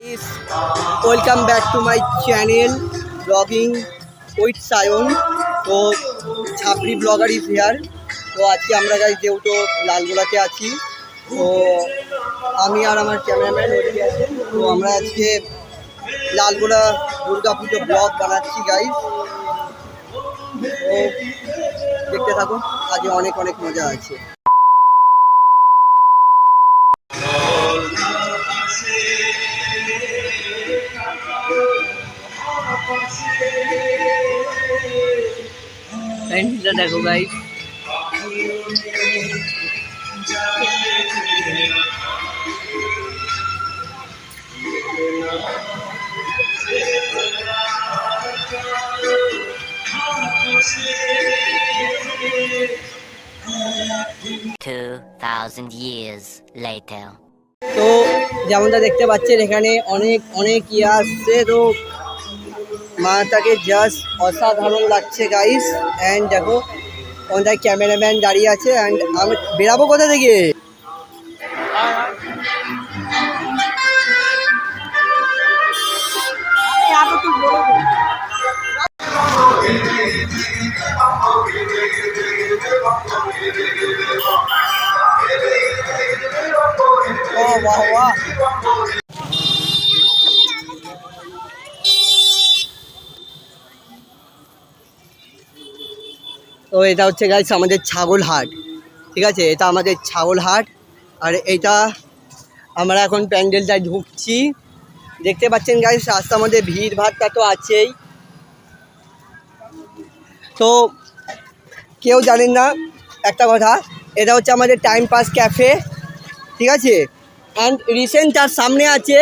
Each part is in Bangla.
Please welcome back to my channel vlogging with Sayon. তো ছাপড়ি ব্লগার ইজ হিয়ার। তো আজকে আমরা গাইস যেহেতু লালগোলাতে আছি, তো আমি আর আমার ক্যামেরাম্যান ওদিকে আছে। তো আমরা আজকে লালগোলা দুর্গাপুজো ব্লগ বানাচ্ছি গাইস। তো দেখতে থাকো, আজকে অনেক অনেক মজা আছে। দেখো গাইস, years later. তো যেমনটা দেখতে পাচ্ছেন এখানে অনেক অনেক ইয়ে আসছে। তো মাটাকে জাস্ট অসাধারণ লাগছে গাইস। অ্যান্ড দেখো ওখানটায় ক্যামেরাম্যান দাঁড়িয়ে আছে। অ্যান্ড আমি বেরাবো কোথা থেকে? ও বাহ বাহ, তো এটা হচ্ছে গাইস আমাদের ছাগল হাট। ঠিক আছে, এটা আমাদের ছাগল হাট। আর এইটা আমরা এখন প্যান্ডেলটায় ঢুকছি। দেখতে পাচ্ছেন গাইস রাস্তার মধ্যে ভিড় ভাড়টা তো আছেই। তো কেউ জানেন না একটা কথা, এটা হচ্ছে আমাদের টাইম পাস ক্যাফে। ঠিক আছে, অ্যান্ড রিসেন্ট তার সামনে আছে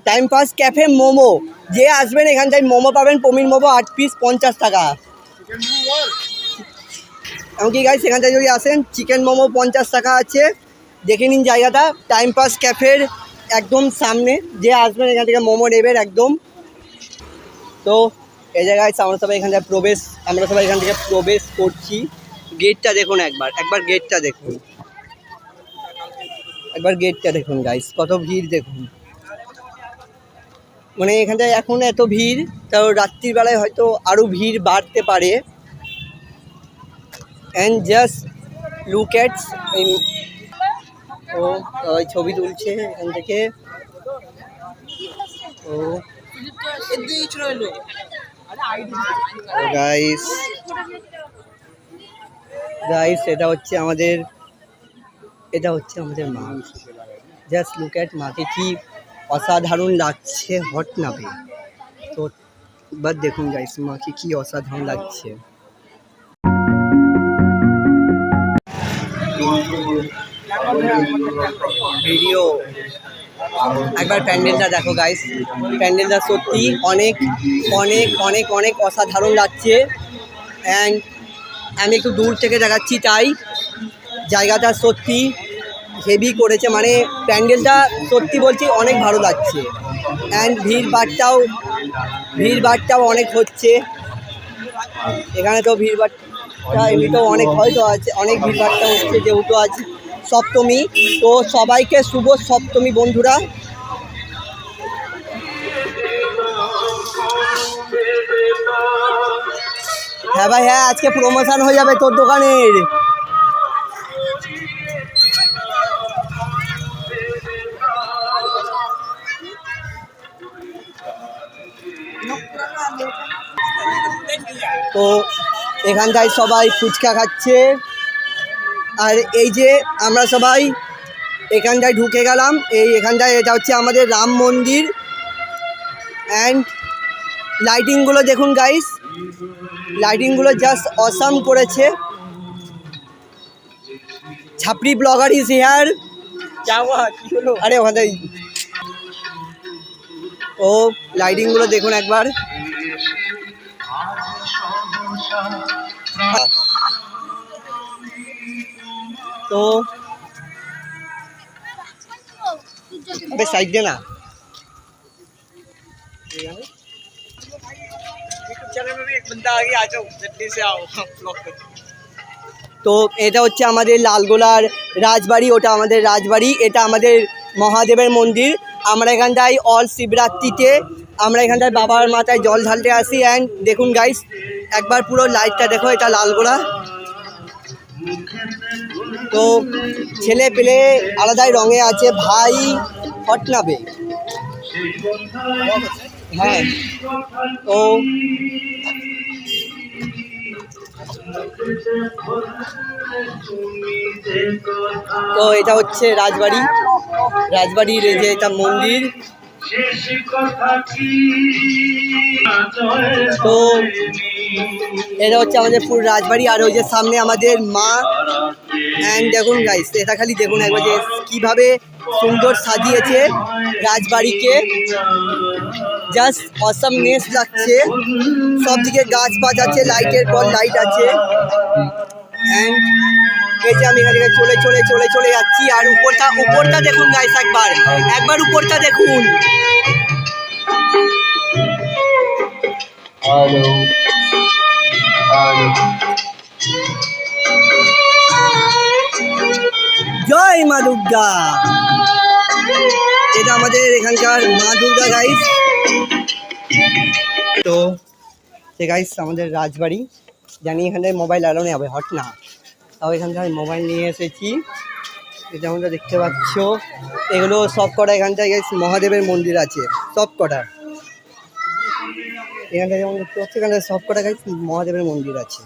টাইম পাস ক্যাফে মোমো। যে আসবেন এখানটায় মোমো পাবেন, পমির মোমো 8 পিস 50 টাকা। এমনকি গাইস সেখানটায় যদি আসেন চিকেন মোমো 50 টাকা আছে। দেখে নিন জায়গাটা, টাইম পাস ক্যাফের একদম সামনে। যে আসবেন এখান থেকে মোমো নেবেন একদম। তো এই জায়গায় আমরা সবাই এখান থেকে এখান থেকে প্রবেশ করছি। গেটটা দেখুন, একবার গেটটা দেখুন, গাইস কত ভিড় দেখুন। মানে এখানটায় এখন এত ভিড়, তাও রাত্রির বেলায় হয়তো আরও ভিড় বাড়তে পারে। অ্যান্ড জাস্ট লুক এট, ও সবাই ছবি তুলছে এখান থেকে। ও গাইস এটা হচ্ছে আমাদের মা। জাস্ট লুক এট, মাকে কি অসাধারণ লাগছে হট নাবে। তো এবার দেখুন গাইস মাকে কি অসাধারণ লাগছে। ভিডিও একবার প্যান্ডেলটা দেখো গাইস, প্যান্ডেলটা সত্যি অনেক অনেক অনেক অনেক অসাধারণ লাগছে। অ্যান্ড আমি একটু দূর থেকে দেখাচ্ছি, তাই জায়গাটা সত্যি হেভি করেছে। মানে প্যান্ডেলটা সত্যি বলছি অনেক ভালো লাগছে। অ্যান্ড ভিড়ভাড়টাও অনেক হচ্ছে এখানে। তো ভিড়ভাড়টা এমনিতেও অনেক হয়তো আছে, অনেক ভিড়ভাড়টা হচ্ছে যেহেতু আজ সপ্তমী। তো সবাইকে শুভ সপ্তমী বন্ধুরা। হ্যাঁ ভাই হ্যাঁ, আজকে প্রমোশন হয়ে যাবে তোর দোকানের। তো এখানটায় সবাই ফুচকা খাচ্ছে। আর এই যে আমরা সবাই এখানটায় ঢুকে গেলাম, এখানটায় এটা হচ্ছে আমাদের রাম মন্দির। অ্যান্ড লাইটিংগুলো দেখুন গাইস, লাইটিংগুলো জাস্ট অসাম করেছে। ছাপড়ি ব্লগার ইজ হিয়ার। আরে ওখানটায় ও লাইটিংগুলো দেখুন একবার। তো সাইড দে না। তো এটা হচ্ছে আমাদের লালগোলার রাজবাড়ি, ওটা আমাদের রাজবাড়ি, এটা আমাদের মহাদেবের মন্দির। আমরা এখানটায় অল শিবরাত্রিতে আমরা এখানটায় বাবার মাথায় জল ঢালতে আসি। অ্যান্ড দেখুন গাইস, একবার পুরো লাইটটা দেখো, এটা লালগোলা। তো ছেলে পেলে আলাদাই রঙে আছে ভাই, হট নাবে। হ্যাঁ, তো তো এটা হচ্ছে রাজবাড়ি, রাজবাড়ির এই যে এটা মন্দির। তো এটা হচ্ছে আমাদের পুরো রাজবাড়ি। আর ওই যে সামনে আমাদের মা। অ্যান্ড দেখুন গাইস, এটা খালি দেখুন একবার যে কীভাবে সুন্দর সাজিয়েছে রাজবাড়িকে, জাস্ট অসামনেস লাগছে। সব দিকে গাছ পাছ আছে, লাইটের পর লাইট আছে। অ্যান্ড এই যে আমি এখান থেকে চলে চলে চলে চলে যাচ্ছি। আর উপরটা দেখুন গাইস, একবার উপরটা দেখুন। জয় মা দুর্গা। এটা আমাদের এখানকার মা দুর্গা গাইস। তো গাইস আমাদের রাজবাড়ি, জানি এখানটায় মোবাইল অ্যালাউ হবে, হট না, তাও এখানটায় মোবাইল নিয়ে এসেছি। যেমনটা দেখতে পাচ্ছ, এগুলো সব কটা এখানটায় গাইস মহাদেবের মন্দির আছে, সব কটা এখানটায় যেমন দেখতে পাচ্ছ, এখানটায় সব কটা গাইস মহাদেবের মন্দির আছে।